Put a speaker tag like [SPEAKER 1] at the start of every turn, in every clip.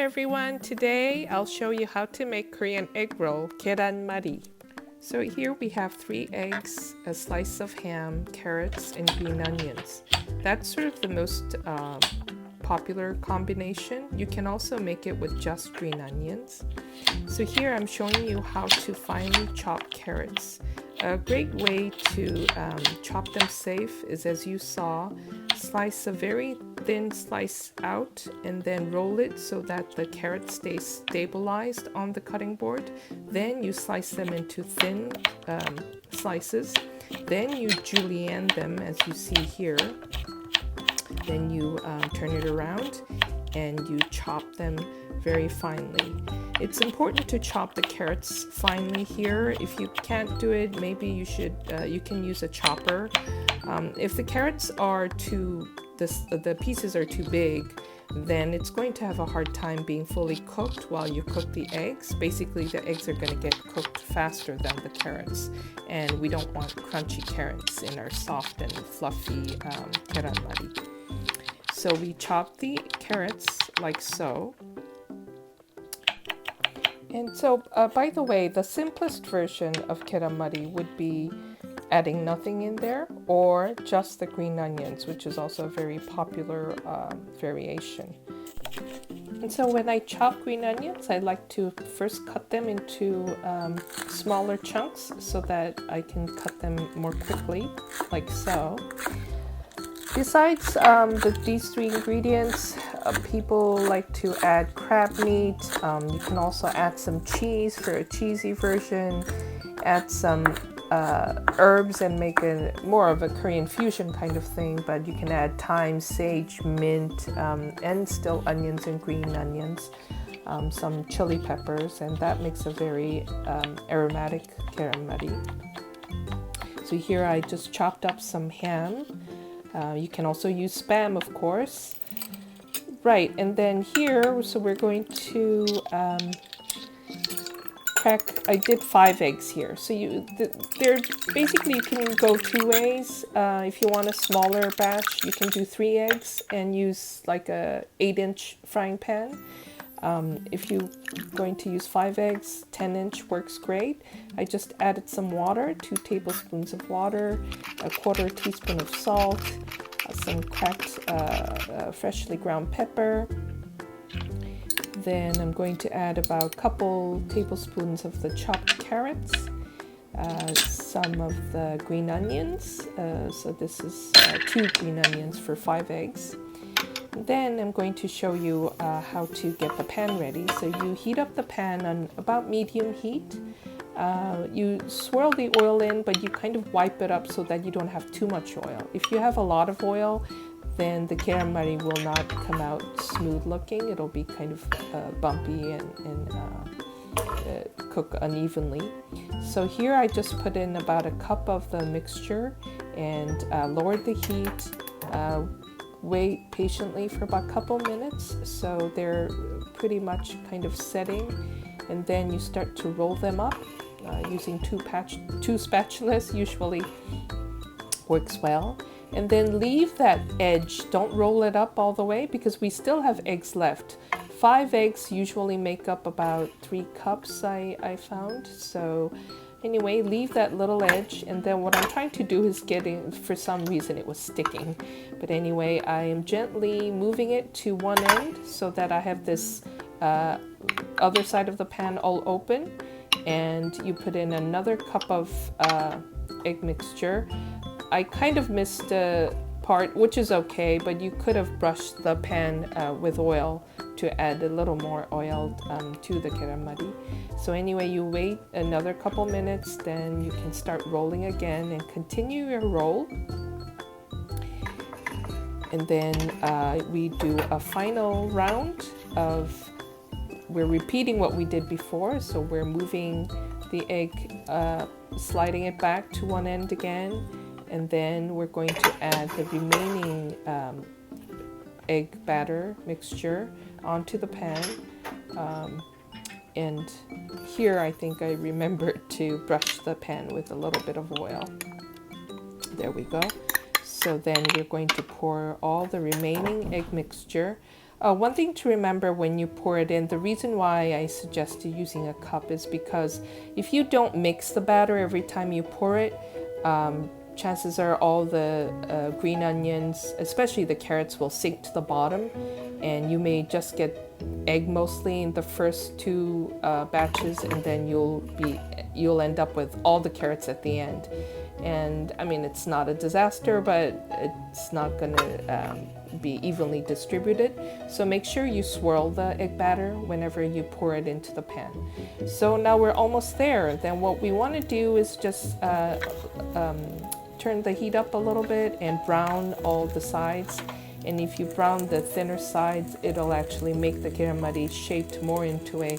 [SPEAKER 1] everyone, today I'll show you how to make Korean egg roll, Gyeran Mari. So here we have 3 eggs, a slice of ham, carrots, and green onions. That's sort of the most popular combination. You can also make it with just green onions. So here I'm showing you how to finely chop carrots. A great way to chop them safe is, as you saw, slice a very thin slice out and then roll it so that the carrot stays stabilized on the cutting board. Then you slice them into thin slices. Then you julienne them as you see here. Then you turn it around and you chop them very finely. It's important to chop the carrots finely here. If you can't do it, maybe you can use a chopper. If the carrots are the pieces are too big, then it's going to have a hard time being fully cooked while you cook the eggs. Basically, the eggs are going to get cooked faster than the carrots, and we don't want crunchy carrots in our soft and fluffy Gyeran Mari. So we chop the carrots like so. And so, by the way, the simplest version of Gyeran Mari would be adding nothing in there, or just the green onions, which is also a very popular variation. And so when I chop green onions, I like to first cut them into smaller chunks so that I can cut them more quickly, like so. Besides these 3 ingredients, people like to add crab meat. You can also add some cheese for a cheesy version, add some herbs and make more of a Korean fusion kind of thing, but you can add thyme, sage, mint, and still onions and green onions, some chili peppers, and that makes a very aromatic Gyeran Mari. So here I just chopped up some ham. You can also use Spam, of course. Right, and then here, so we're going to crack, I did 5 eggs here. So they're basically, you can go 2 ways. If you want a smaller batch, you can do 3 eggs and use like a 8-inch frying pan. If you're going to use 5 eggs, 10-inch works great. I just added some water, 2 tablespoons of water, a 1/4 teaspoon of salt, some cracked freshly ground pepper. Then I'm going to add about a couple tablespoons of the chopped carrots, some of the green onions. So this is 2 green onions for 5 eggs. Then I'm going to show you how to get the pan ready. So you heat up the pan on about medium heat. You swirl the oil in, but you kind of wipe it up so that you don't have too much oil. If you have a lot of oil, then the Gyeran Mari will not come out smooth looking. It'll be kind of bumpy and cook unevenly. So here I just put in about a cup of the mixture and lowered the heat. Wait patiently for about a couple minutes so they're pretty much kind of setting, and then you start to roll them up using 2 spatulas usually works well, and then leave that edge. Don't roll it up all the way because we still have eggs left. 5 eggs usually make up about 3 cups I found. So anyway, leave that little edge, and then what I'm trying to do is for some reason it was sticking. But anyway, I am gently moving it to one end so that I have this other side of the pan all open, and you put in another cup of egg mixture. I kind of missed a part, which is okay, but you could have brushed the pan with oil to add a little more oil to the Gyeran Mari. So anyway, you wait another couple minutes, then you can start rolling again and continue your roll. And then we do a final round we're repeating what we did before. So we're moving the egg, sliding it back to one end again, and then we're going to add the remaining egg batter mixture onto the pan. And here I think I remembered to brush the pan with a little bit of oil. There we go. So then we're going to pour all the remaining egg mixture. One thing to remember when you pour it in, the reason why I suggested using a cup is because if you don't mix the batter every time you pour it, chances are all the green onions, especially the carrots, will sink to the bottom, and you may just get egg mostly in the first two batches, and then you'll end up with all the carrots at the end. And I mean, it's not a disaster, but it's not gonna be evenly distributed. So make sure you swirl the egg batter whenever you pour it into the pan. So now we're almost there. Then what we want to do is just turn the heat up a little bit and brown all the sides. And if you brown the thinner sides, it'll actually make the Gyeran Mari shaped more into a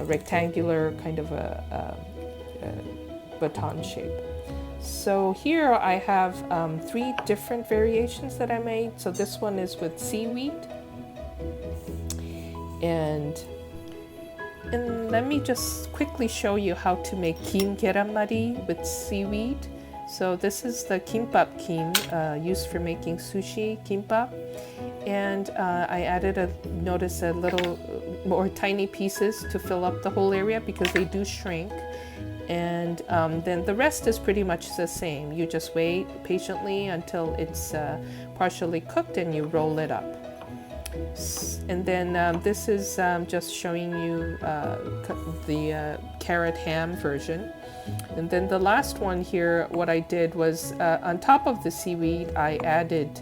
[SPEAKER 1] rectangular kind of a baton shape. So here I have 3 different variations that I made. So this one is with seaweed. And let me just quickly show you how to make Gyeran Mari with seaweed. So this is the kimbap used for making sushi kimbap. And I added notice a little more tiny pieces to fill up the whole area because they do shrink. And then the rest is pretty much the same. You just wait patiently until it's partially cooked and you roll it up. And then this is just showing you the carrot ham version. And then the last one here, what I did was on top of the seaweed, I added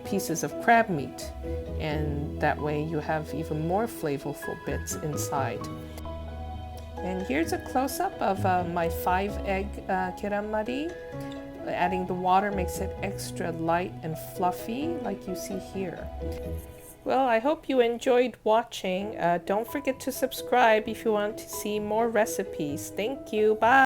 [SPEAKER 1] pieces of crab meat. And that way you have even more flavorful bits inside. And here's a close-up of my 5-egg Gyeran Mari. Adding the water makes it extra light and fluffy, like you see here. Well, I hope you enjoyed watching. Don't forget to subscribe if you want to see more recipes. Thank you. Bye.